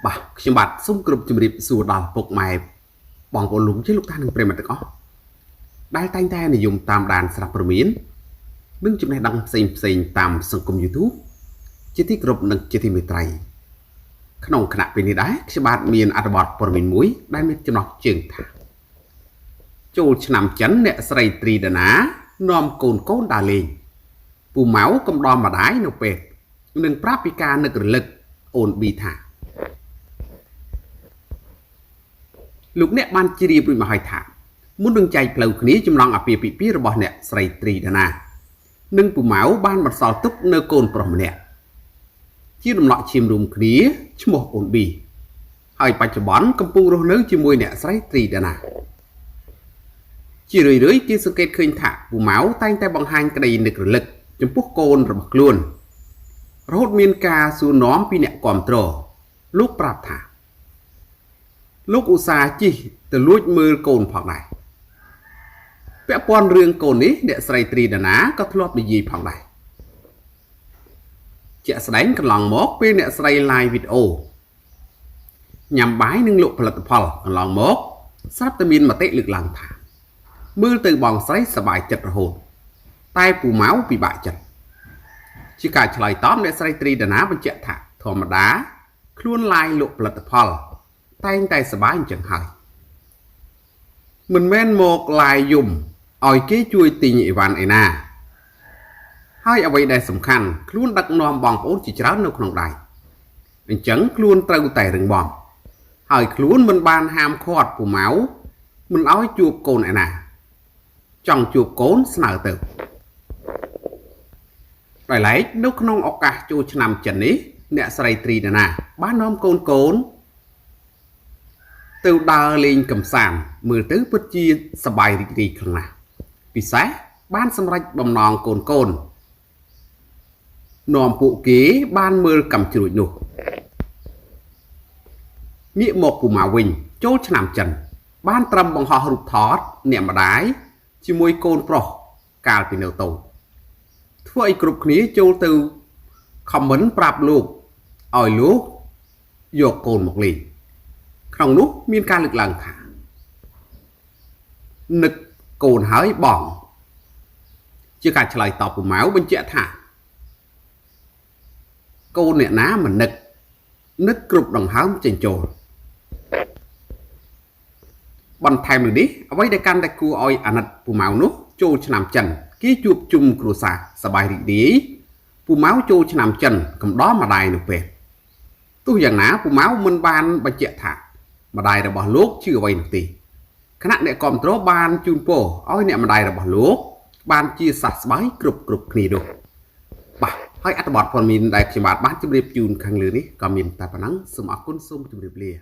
บ่ខ្ញុំបាទសូមគ្រប់ជម្រាបសួរដល់ពុកម៉ែបងប្អូនលោកជាលោកតានិងប្រិមត្តទាំងអស់ដែលតែងតែនិយមតាមដានស្រាប់ព្រមាននិងចំណេះដឹងផ្សេងតាមសង្គម YouTube ជាទីគោរពនិងជាទីមេត្រីក្នុងគណៈពេលនេះដែរខ្ញុំបាទមានអត្ថបទព័ត៌មានមួយដែលមានចំណុចជើងថាចូលឆ្នាំចិនអ្នកស្រីត្រីដាណានាំកូនដើរលេងពូម៉ៅកំដរម្ដាយនៅពេទ្យនិងប្រាប់ពីការនឹករលឹកអូនប៊ីថាលោកអ្នកបានជ្រាបរួចមកហើយថាមុននឹងចែកផ្លូវគ្នាចម្លងអាពាហ៍ពិពាហ៍របស់អ្នកស្រីត្រីដាណានិងពូម៉ៅបានបន្សល់ទុកនៅកូនប្រុសម្នាក់ជាដំណក់ឈាមរួមគ្នាឈ្មោះអូនប៊ីហើយបច្ចុប្បន្នកំពុងរស់នៅជាមួយអ្នកស្រីត្រីដាណាជារឿយៗគេសង្កេតឃើញថាពូម៉ៅតែងតែបង្ហាញក្តីនឹករលឹកចំពោះកូនរបស់ខ្លួនរហូតមានការសួរនាំពីអ្នកគាំទ្រលោកប្រាប់ថាលោកឧស្សាហ៍ជិះទៅលួចមើលកូនផងដែរពាក់ព័ន្ធរឿងកូននេះអ្នកស្រីត្រីដាណាក៏ធ្លាប់និយាយផងដែរជាក់ស្ដែងកន្លងមកពេលអ្នកស្រី live វីដេអូញ៉ាំបាយនិងលក់ផលិតផលកន្លងមកស្រាប់តែមានមតិលើកឡើងថាមើលទៅបងស្រីសប្បាយចិត្តរហូតតែពូម៉ៅពិបាកចិត្តជាការឆ្លើយតបអ្នកស្រីត្រីដាណាបញ្ជាក់ថាធម្មតាខ្លួន live លក់ផលិតផលតែងតែសប្បាយអញ្ចឹងហើយមិនមែនមក live យំឲ្យគេជួយទិញអីវ៉ាន់ឯណាហើយអ្វីដែលសំខាន់ខ្លួនដឹកនាំបងប្អូនជាច្រើននៅក្នុងដៃអញ្ចឹងខ្លួនត្រូវតែរឹងមាំហើយខ្លួនមិនបានហាមឃាត់ពូម៉ៅមិនឲ្យជួបកូនឯណាចង់ជួបកូនស្នើទៅដោយឡែកនៅក្នុងឱកាសចូលឆ្នាំចិននេះអ្នកស្រីត្រីដាណាបាននាំកូនទៅដើរលេងកម្សាន្តមើលទៅពិតជាសប្បាយរីករាយខ្លាំងណាស់ពិសេសបានសម្រេចបំណងកូននាំពួកគេបានមើលកំជ្រួចនោះងាកមកពូម៉ៅវិញចូលឆ្នាំចិនបានត្រឹមបង្ហោះរូបថតអ្នកម្ដាយជាមួយកូនប្រុសកាលពីនៅតូចធ្វើឲ្យគ្រប់គ្នាចូលទៅខមមិនប្រាប់លោកឲ្យលោកយកកូនមកលេងក្នុងនោះមានការលើកឡើងថានឹកកូនហើយបងជាការឆ្លើយតបពូម៉ៅបញ្ជាក់ថាកូនអ្នកណាមិននឹកគ្រប់ដង្ហើមចេញចូលបន្ថែមលើនេះអ្វីដែលកាន់តែគួរឲ្យអាណិតពូម៉ៅនោះចូលឆ្នាំចិនគេជួបជុំគ្រួសារសប្បាយរីករាយពូម៉ៅចូលឆ្នាំចិនកំដរម្ដាយនៅពេលទោះយ៉ាងណាពូម៉ៅមិនបានបញ្ជាក់ថាម្ដាយរបស់លោកជឿអ្វីនោះទេគណៈអ្នកគាំទ្របានជូនពរឲ្យអ្នកម្ដាយរបស់លោកបានជាសះស្បើយគ្រប់គ្នានោះបាទហើយអត្ថបទព័ត៌មានដែលខ្ញុំបានជម្រាបជូនខាងលើនេះក៏មានតែប៉ុណ្ណឹងសូមអរគុណសូមជម្រាបលា